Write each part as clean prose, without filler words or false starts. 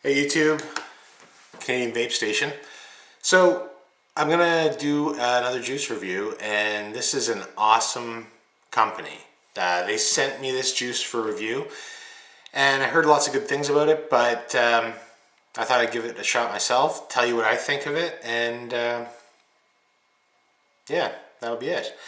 Hey YouTube, Canadian Vape Station. So I'm gonna do another juice review, and this is an awesome company. They sent me this juice for review, and I heard lots of good things about it, but I thought I'd give it a shot myself, tell you what I think of it, and yeah, that'll be it.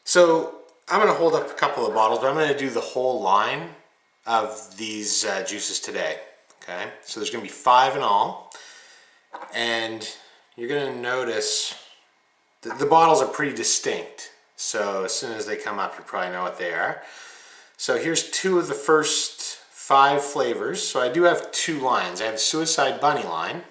So I'm gonna hold up a couple of bottles, but I'm gonna do the whole line of these juices today. Okay, so there's going to be 5 in all, and you're going to notice the bottles are pretty distinct, so as soon as they come up you probably know what they are. So here's 2 of the first 5 flavors. So I do have 2 lines. I have the Suicide Bunny line.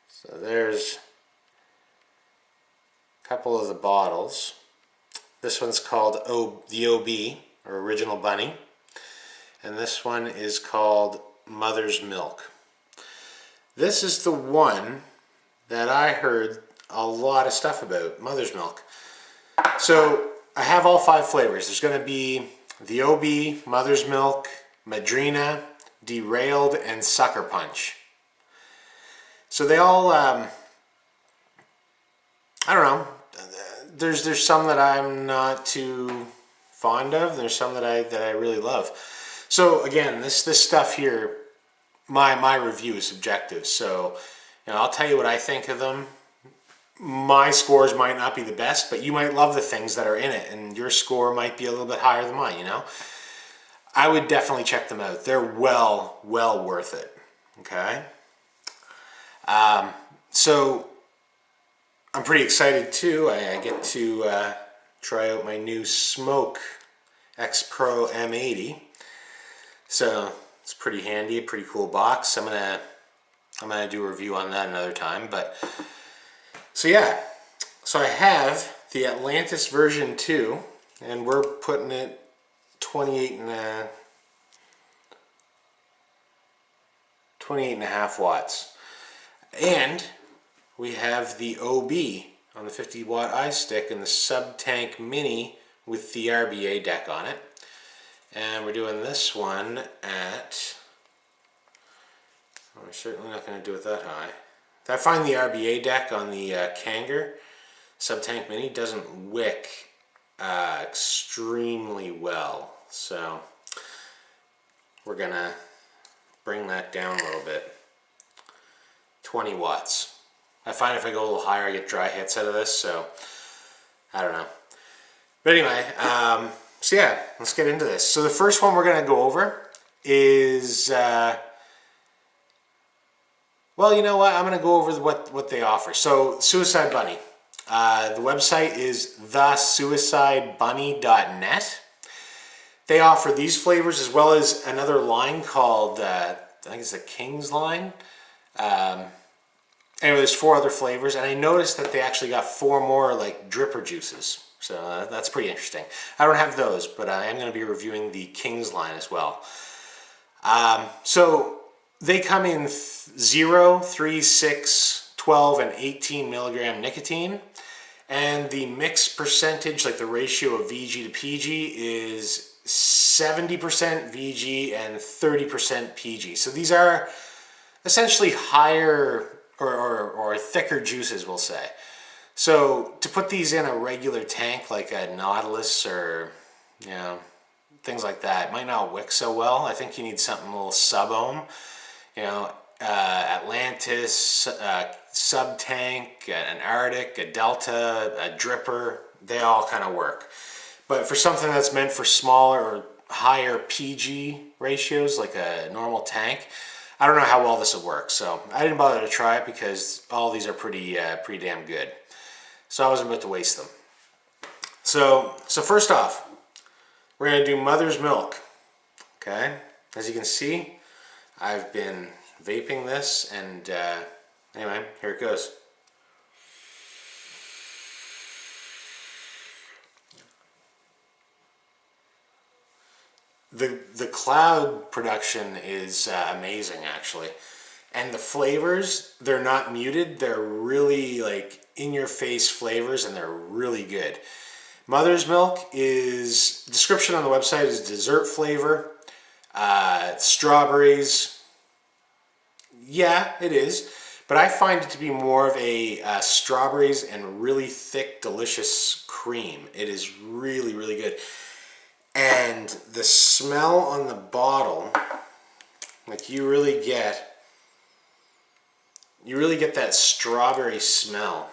So there's a couple of the bottles. This one's called the OB, or Original Bunny. And this one is called Mother's Milk. This is the one that I heard a lot of stuff about, Mother's Milk. So I have all 5 flavors. There's going to be the OB, Mother's Milk, Madrina, Derailed, and Suckerpunch. So they all, I don't know, there's some that I'm not too fond of, and there's some that I really love. So again, this stuff here, my review is subjective. So, I'll tell you what I think of them. My scores might not be the best, but you might love the things that are in it, and your score might be a little bit higher than mine. I would definitely check them out. They're well worth it. Okay. So I'm pretty excited too. I get to try out my new Smoke X Pro M80. So it's pretty handy, a pretty cool box. I'm gonna do a review on that another time. But so yeah, so I have the Atlantis version 2, and we're putting it 28 and a half watts. And we have the OB on the 50 watt iStick and the Sub-Tank Mini with the RBA deck on it. And we're doing this one at, we're certainly not going to do it that high. I find the RBA deck on the Kanger Sub-Tank Mini doesn't wick extremely well. So we're going to bring that down a little bit. 20 watts. I find if I go a little higher I get dry hits out of this, so I don't know. But anyway, so yeah, let's get into this. So the first one we're going to go over is, well, you know what? I'm going to go over what they offer. So Suicide Bunny. The website is thesuicidebunny.net. They offer these flavors as well as another line called, I think it's the King's line. Anyway, there's 4 other flavors, and I noticed that they actually got 4 more like dripper juices. So that's pretty interesting. I don't have those, but I am going to be reviewing the King's line as well. So they come in 0, 3, 6, 12, and 18 milligram nicotine. And the mix percentage, like the ratio of VG to PG, is 70% VG and 30% PG. So these are essentially higher or thicker juices, we'll say. So to put these in a regular tank like a Nautilus or things like that, it might not wick so well. I think you need something a little sub-ohm. Atlantis, Sub-Tank, an Arctic, a Delta, a Dripper, they all kind of work. But for something that's meant for smaller or higher PG ratios like a normal tank, I don't know how well this will work. So I didn't bother to try it because all these are pretty damn good. So I wasn't about to waste them. So first off, we're going to do Mother's Milk. Okay, as you can see, I've been vaping this, and anyway, here it goes. The cloud production is amazing, actually. And the flavors, they're not muted. They're really like in-your-face flavors, and they're really good. Mother's Milk is, description on the website is dessert flavor, Strawberries, yeah, it is. But I find it to be more of a strawberries and really thick, delicious cream. It is really, really good. And the smell on the bottle, like you really get that strawberry smell.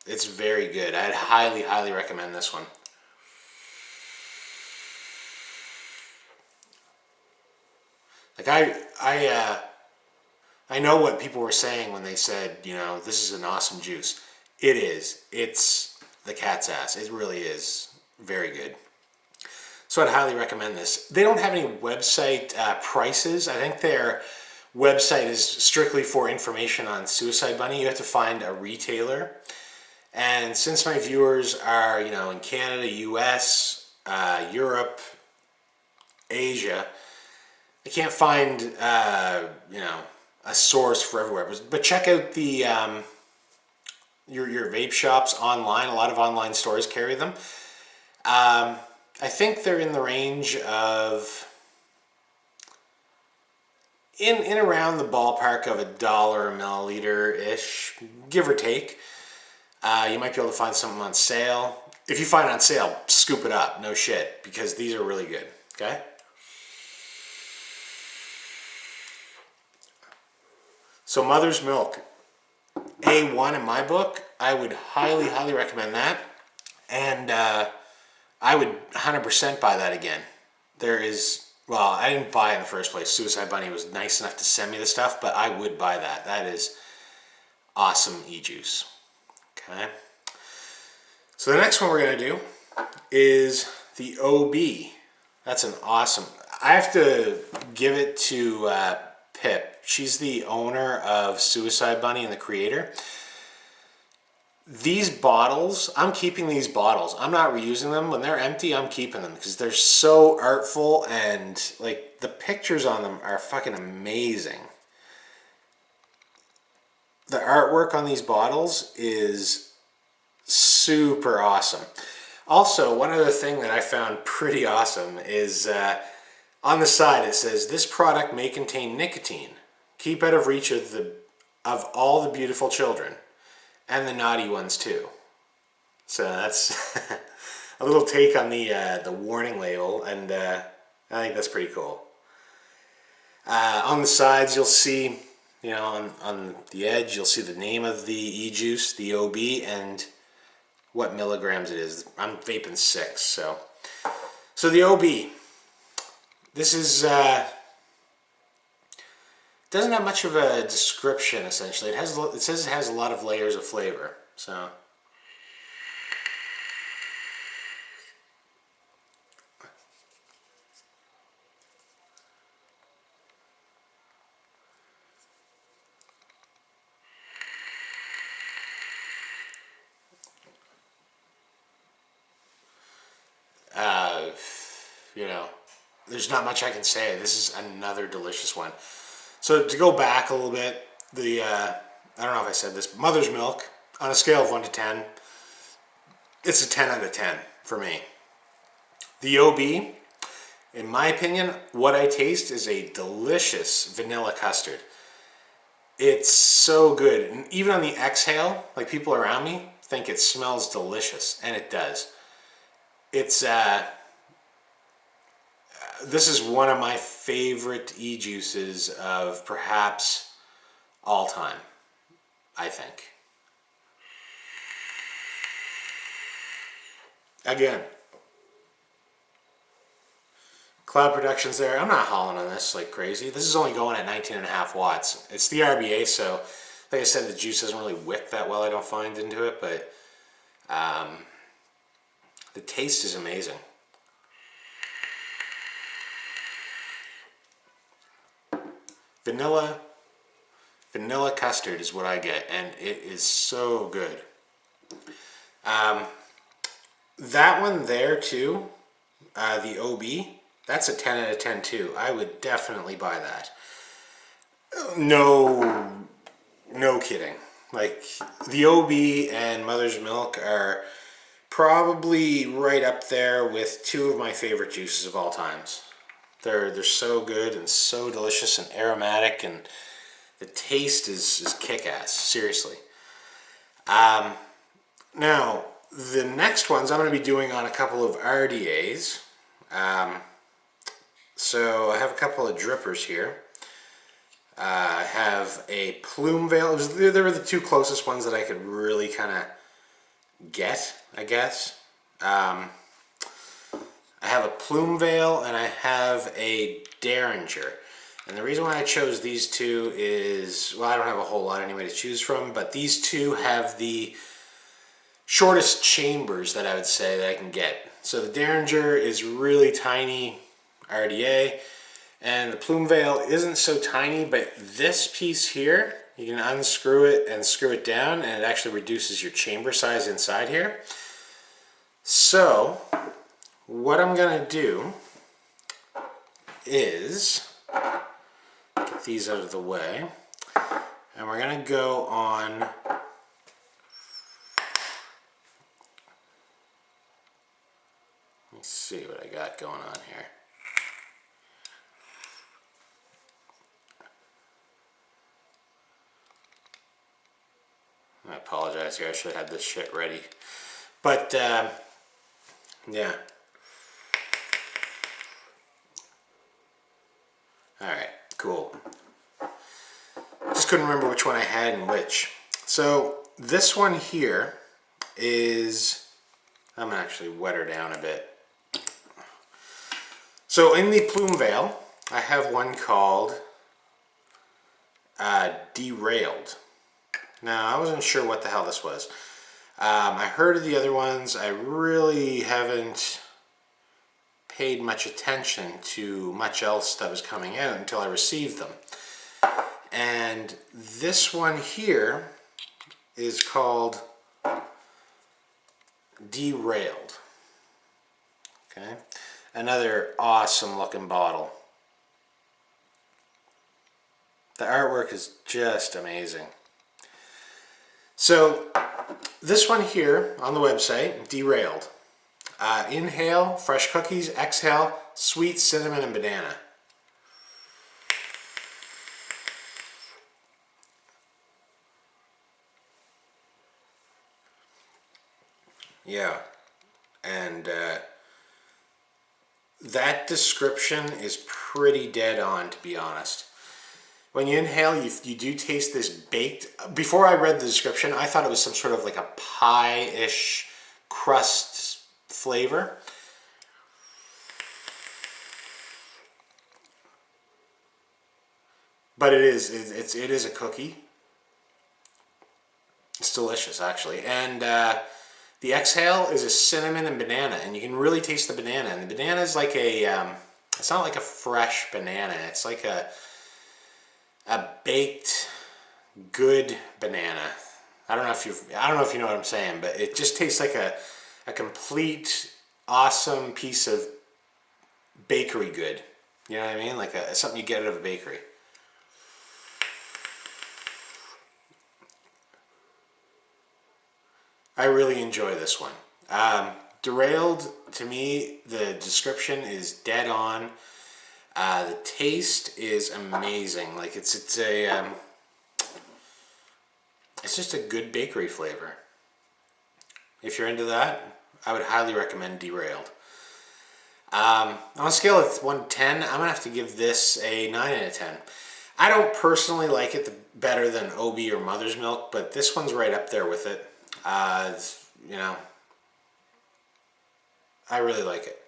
It's very good. I'd highly, highly recommend this one. Like I know what people were saying when they said, you know, this is an awesome juice. It is. It's the cat's ass. It really is very good. So I'd highly recommend this. They don't have any website prices. I think their website is strictly for information on Suicide Bunny. You have to find a retailer. And since my viewers are, you know, in Canada, US, Europe, Asia, I can't find, you know, a source for everywhere. But check out the your vape shops online. A lot of online stores carry them. I think they're in the range of in around the ballpark of $1 a milliliter ish, give or take. You might be able to find something on sale. If you find it on sale, scoop it up. No shit, because these are really good. Okay. So Mother's Milk, A1 in my book. I would highly, highly recommend that. And I would 100% buy that again. There is, well, I didn't buy it in the first place. Suicide Bunny was nice enough to send me the stuff, but I would buy that. That is awesome e-juice. Okay. So the next one we're going to do is the OB. That's an awesome, I have to give it to Pip. She's the owner of Suicide Bunny and the creator. These bottles, I'm keeping these bottles. I'm not reusing them. When they're empty, I'm keeping them because they're so artful and like the pictures on them are fucking amazing. The artwork on these bottles is super awesome. Also, one other thing that I found pretty awesome is on the side it says, this product may contain nicotine. Keep out of reach of all the beautiful children. And the naughty ones too. So that's a little take on the warning label, and I think that's pretty cool. On the sides you'll see, you know, on the edge you'll see the name of the e-juice, the OB, and what milligrams it is. I'm vaping 6, so the OB. This is doesn't have much of a description. Essentially, it says it has a lot of layers of flavor. So you know, there's not much I can say. This is another delicious one. So to go back a little bit, the I don't know if I said this, but Mother's Milk, on a scale of 1 to 10, it's a 10 out of 10 for me. The OB, in my opinion, what I taste is a delicious vanilla custard. It's so good. And even on the exhale, like people around me think it smells delicious, and it does. It's this is one of my favorite e-juices of perhaps all time, I think. Again, Cloud Productions there. I'm not hauling on this like crazy. This is only going at 19.5 watts. It's the RBA, so like I said, the juice doesn't really wick that well, I don't find, into it, but the taste is amazing. Vanilla custard is what I get, and it is so good. That one there too, the OB, that's a 10 out of 10 too. I would definitely buy that. No kidding. Like, the OB and Mother's Milk are probably right up there with two of my favorite juices of all times. They're so good and so delicious and aromatic, and the taste is kick-ass, seriously. Now, the next ones I'm going to be doing on a couple of RDAs. So I have a couple of drippers here. I have a plume veil. They were the two closest ones that I could really kind of get, I guess. I have a plume veil and I have a Derringer. And the reason why I chose these two is, well, I don't have a whole lot anyway to choose from, but these two have the shortest chambers that I would say that I can get. So the Derringer is really tiny RDA, and the plume veil isn't so tiny, but this piece here, you can unscrew it and screw it down, and it actually reduces your chamber size inside here. So what I'm gonna do is get these out of the way, and we're gonna go on let me see what I got going on here. I apologize here, I should have had this shit ready. But, yeah. Alright, cool. Just couldn't remember which one I had and which. So, this one here is, I'm gonna actually wet her down a bit. So, in the plume veil, I have one called Derailed. Now, I wasn't sure what the hell this was. I heard of the other ones. I really haven't paid much attention to much else that was coming out until I received them. And this one here is called Derailed. Okay, another awesome looking bottle. The artwork is just amazing. So this one here on the website, Derailed. Inhale, fresh cookies. Exhale, sweet cinnamon and banana. Yeah, and that description is pretty dead on, to be honest. When you inhale, you do taste this baked. Before I read the description, I thought it was some sort of like a pie-ish crust flavor. But it is a cookie. It's delicious, actually. And the exhale is a cinnamon and banana, and you can really taste the banana. And the banana is like a, it's not like a fresh banana. It's like a baked, good banana. I don't know if you know what I'm saying, but it just tastes like a complete, awesome piece of bakery good. You know what I mean? Like something you get out of a bakery. I really enjoy this one. Derailed, to me, the description is dead on. The taste is amazing. Like it's just a good bakery flavor. If you're into that, I would highly recommend Derailed. On a scale of 1 to 10, I'm gonna have to give this a 9 out of 10. I don't personally like it better than OB or Mother's Milk, but this one's right up there with it. You know, I really like it.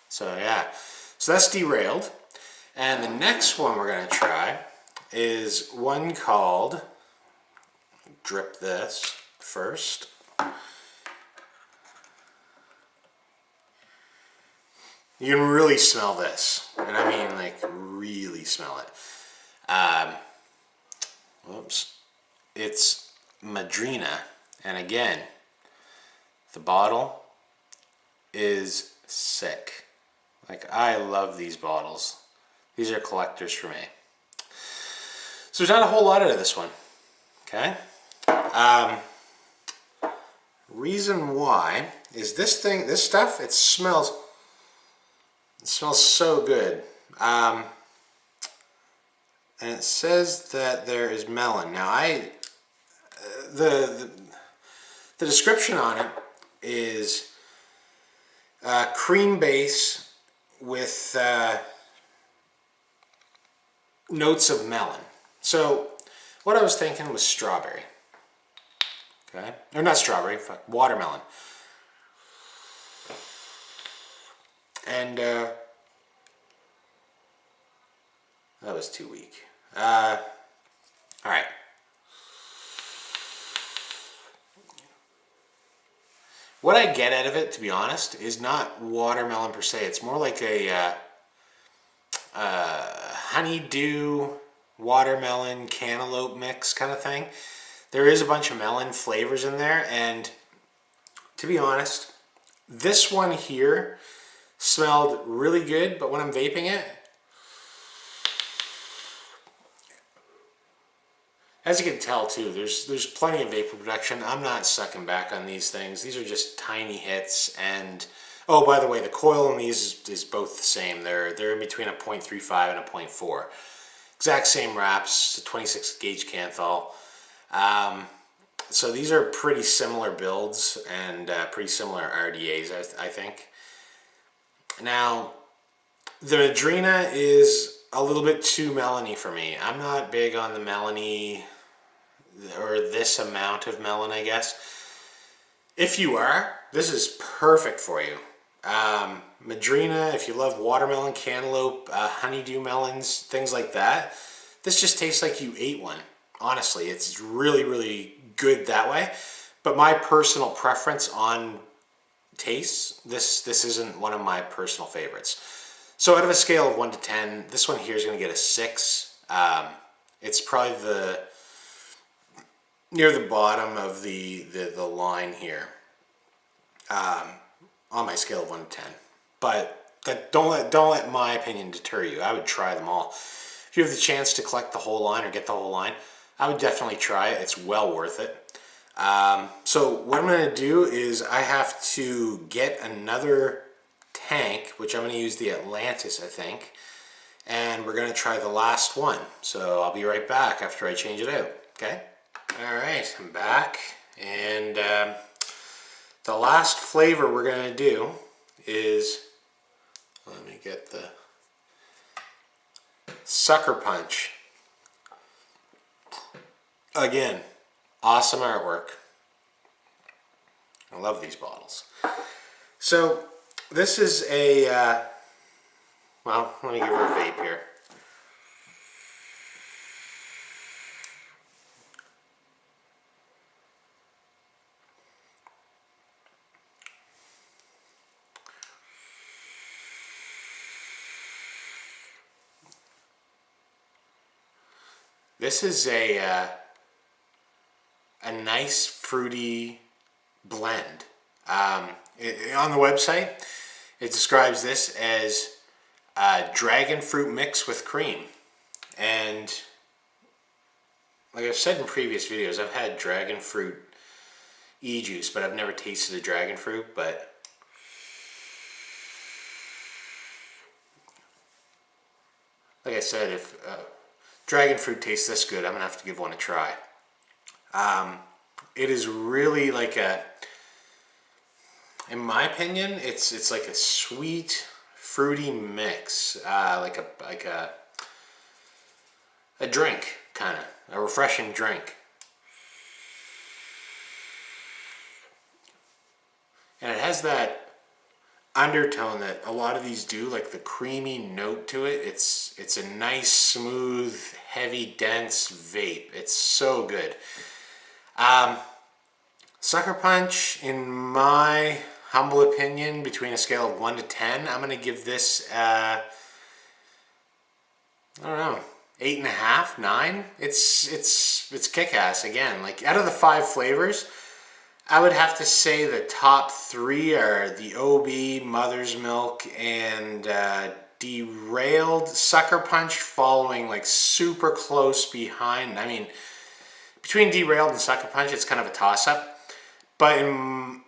So yeah, so that's Derailed. And the next one we're gonna try is one called, drip this first. You can really smell this, and I mean like really smell it. Whoops. It's Madrina, and again, the bottle is sick. Like, I love these bottles. These are collectors for me. So there's not a whole lot out of this one, okay? Reason why is this stuff, it smells so good. And it says that there is melon. Now the description on it is cream base with notes of melon. So what I was thinking was strawberry. Okay, or not strawberry, watermelon. And that was too weak. All right. What I get out of it, to be honest, is not watermelon per se. It's more like a honeydew watermelon cantaloupe mix kind of thing. There is a bunch of melon flavors in there, and to be honest, this one here smelled really good, but when I'm vaping it, as you can tell too, there's plenty of vapor production. I'm not sucking back on these things. These are just tiny hits, and oh, by the way, the coil in these is both the same. They're in between a 0.35 and a 0.4. Exact same wraps, a 26 gauge Canthal. So these are pretty similar builds and pretty similar RDAs, I think. Now, the Madrina is a little bit too melony for me. I'm not big on the melony, or this amount of melon, I guess. If you are, this is perfect for you. Madrina, if you love watermelon, cantaloupe, honeydew melons, things like that, this just tastes like you ate one. Honestly, it's really, really good that way. But my personal preference on tastes, this isn't one of my personal favorites. So out of a scale of 1 to 10, this one here is going to get a 6. It's probably near the bottom of the line here on my scale of 1 to 10. But don't let my opinion deter you. I would try them all. If you have the chance to collect the whole line or get the whole line, I would definitely try it. It's well worth it. So what I'm going to do is I have to get another tank, which I'm going to use the Atlantis, I think, and we're going to try the last one. So I'll be right back after I change it out. Okay? All right, I'm back, and the last flavor we're going to do is, let me get the Suckerpunch. Again, awesome artwork. I love these bottles. So this is a, well, let me give her a vape here. This is a nice fruity blend. On the website, it describes this as dragon fruit mix with cream. And like I've said in previous videos, I've had dragon fruit e-juice, but I've never tasted a dragon fruit. But like I said, if dragon fruit tastes this good, I'm gonna have to give one a try. It is really like in my opinion, it's like a sweet, fruity mix, like a drink, kind of a refreshing drink. And it has that undertone that a lot of these do, like the creamy note to it. It's a nice, smooth, heavy, dense vape. It's so good. Suckerpunch, in my humble opinion, between a scale of 1 to 10, I'm gonna give this I don't know, 8.5, 9. It's kick-ass. Again, like out of the 5 flavors, I would have to say the top 3 are the OB, Mother's Milk, and Derailed, Suckerpunch following like super close behind. I mean, between Derailed and Suckerpunch, it's kind of a toss-up. But in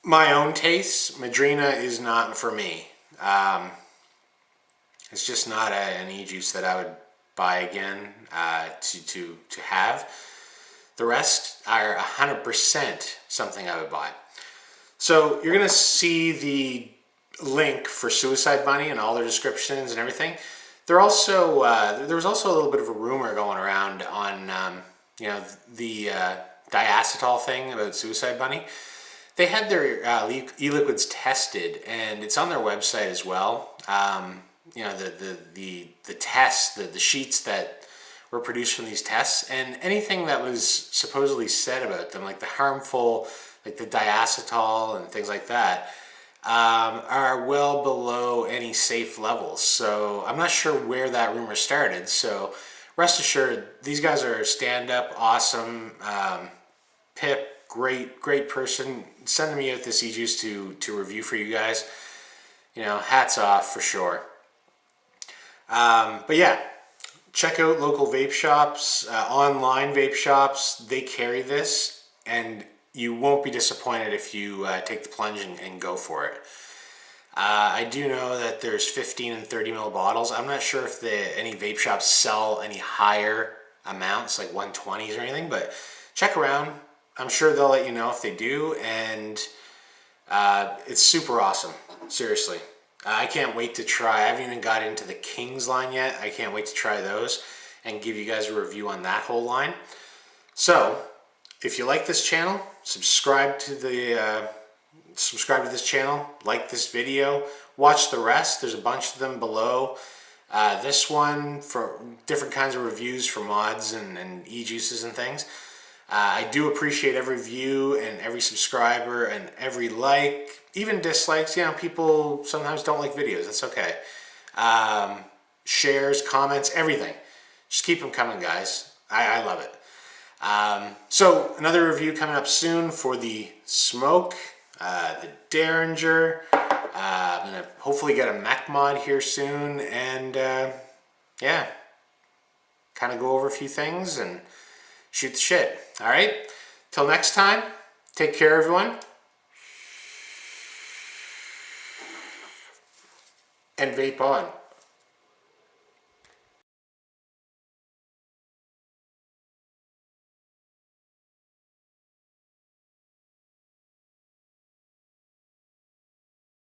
my own taste, Madrina is not for me. It's just not an e-juice that I would buy again to have. The rest are 100% something I would buy. So you're going to see the link for Suicide Bunny and all their descriptions and everything. There was also a little bit of a rumor going around on the diacetyl thing about Suicide Bunny. They had their e-liquids tested, and it's on their website as well. The tests, the sheets that were produced from these tests, and anything that was supposedly said about them, like the harmful, like the diacetyl and things like that, are well below any safe levels. So I'm not sure where that rumor started. So rest assured, these guys are stand-up, awesome. Pip, great person, sending me out this e-juice to review for you guys. Hats off for sure. But yeah, check out local vape shops, online vape shops. They carry this, and you won't be disappointed if you take the plunge and go for it. I do know that there's 15 and 30 ml bottles. I'm not sure if any vape shops sell any higher amounts, like 120s or anything, but check around. I'm sure they'll let you know if they do, and it's super awesome. Seriously. I can't wait to try. I haven't even got into the Kings line yet. I can't wait to try those and give you guys a review on that whole line. So, if you like this channel, subscribe to this channel, like this video, watch the rest. There's a bunch of them below. This one for different kinds of reviews for mods and e-juices and things. I do appreciate every view and every subscriber and every like, even dislikes. People sometimes don't like videos. That's okay. Shares, comments, everything. Just keep them coming, guys. I love it. So another review coming up soon for the Smoke, the Derringer. I'm gonna hopefully get a mech mod here soon, and yeah, kind of go over a few things and shoot the shit. All right. Till next time. Take care, everyone. And vape on.